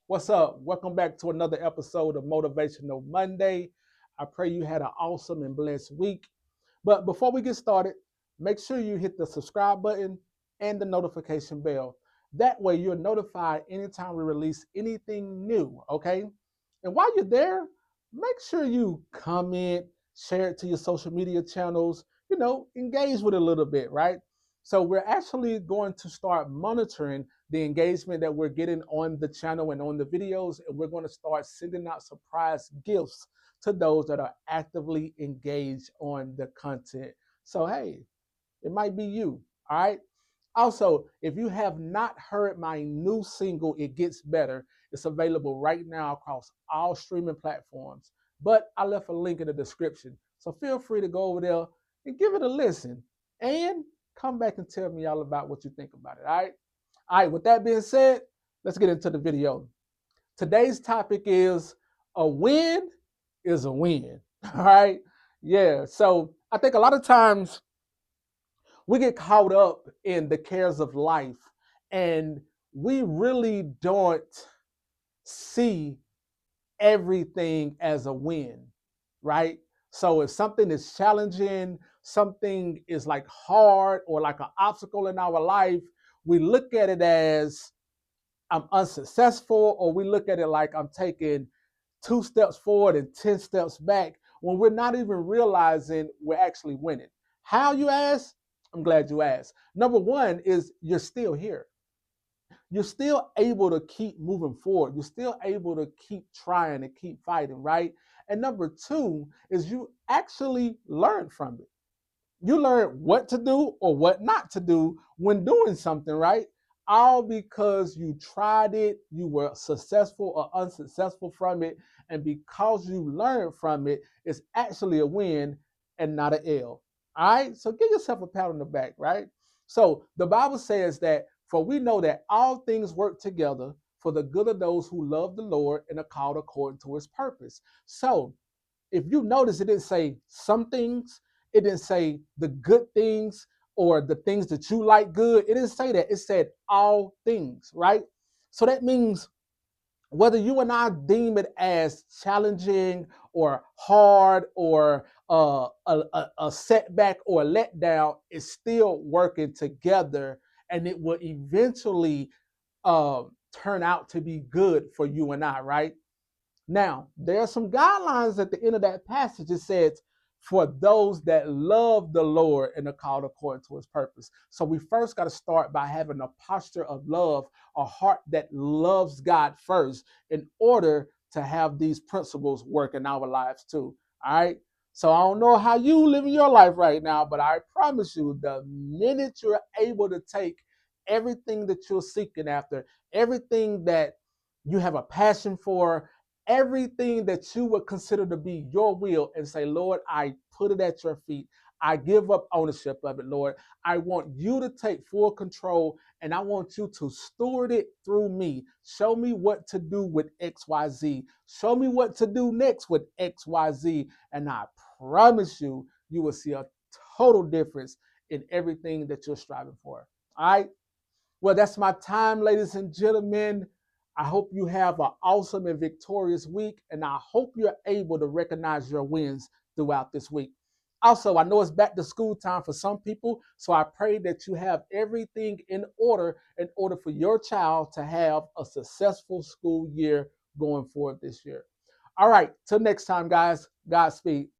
What's up? Welcome back to another episode of Motivational Monday. I pray you had an awesome and blessed week. But before we get started, make sure you hit the subscribe button and the notification bell. That way, you're notified anytime we release anything new, okay? And while you're there, make sure you comment, share it to your social media channels, engage with it a little bit, right? So, we're actually going to start monitoring the engagement that we're getting on the channel and on the videos, and we're going to start sending out surprise gifts to those that are actively engaged on the content. So, hey, it might be you. All right. Also, if you have not heard my new single, It Gets Better, it's available right now across all streaming platforms. But I left a link in the description. So feel free to go over there and give it a listen. And come back and tell me all about what you think about it. All right. All right. With that being said, let's get into the video. Today's topic is a win is a win. All right. Yeah. So I think a lot of times we get caught up in the cares of life and we really don't see everything as a win, right? So if something is challenging, something is like hard or like an obstacle in our life, we look at it as I'm unsuccessful, or we look at it like I'm taking 2 steps forward and 10 steps back when we're not even realizing we're actually winning. How, you ask? I'm glad you asked. Number one is you're still here. You're still able to keep moving forward. You're still able to keep trying and keep fighting, right? And number two is you actually learn from it. You learn what to do or what not to do when doing something, right? All because you tried it, you were successful or unsuccessful from it, and because you learned from it, it's actually a win and not an L. All right, so give yourself a pat on the back, right? So the Bible says that, for we know that all things work together for the good of those who love the Lord and are called according to his purpose. So if you notice, it didn't say some things, it didn't say the good things or the things that you like good. It didn't say that. It said all things, right? So that means whether you and I deem it as challenging or hard or a setback or a letdown, it's still working together, and it will eventually turn out to be good for you and I, right? Now, there are some guidelines at the end of that passage. It says, for those that love the Lord and are called according to his purpose. So we first got to start by having a posture of love, a heart that loves God first, in order to have these principles work in our lives too. All right. So I don't know how you live in your life right now, but I promise you, the minute you're able to take everything that you're seeking after, everything that you have a passion for, everything that you would consider to be your will, and say, Lord, I put it at your feet. I give up ownership of it, Lord. I want you to take full control, and I want you to steward it through me. Show me what to do with XYZ. Show me what to do next with XYZ. And I promise you, you will see a total difference in everything that you're striving for. All right. Well, that's my time, ladies and gentlemen. I hope you have an awesome and victorious week, and I hope you're able to recognize your wins throughout this week. Also, I know it's back to school time for some people, so I pray that you have everything in order for your child to have a successful school year going forward this year. All right, till next time, guys. Godspeed.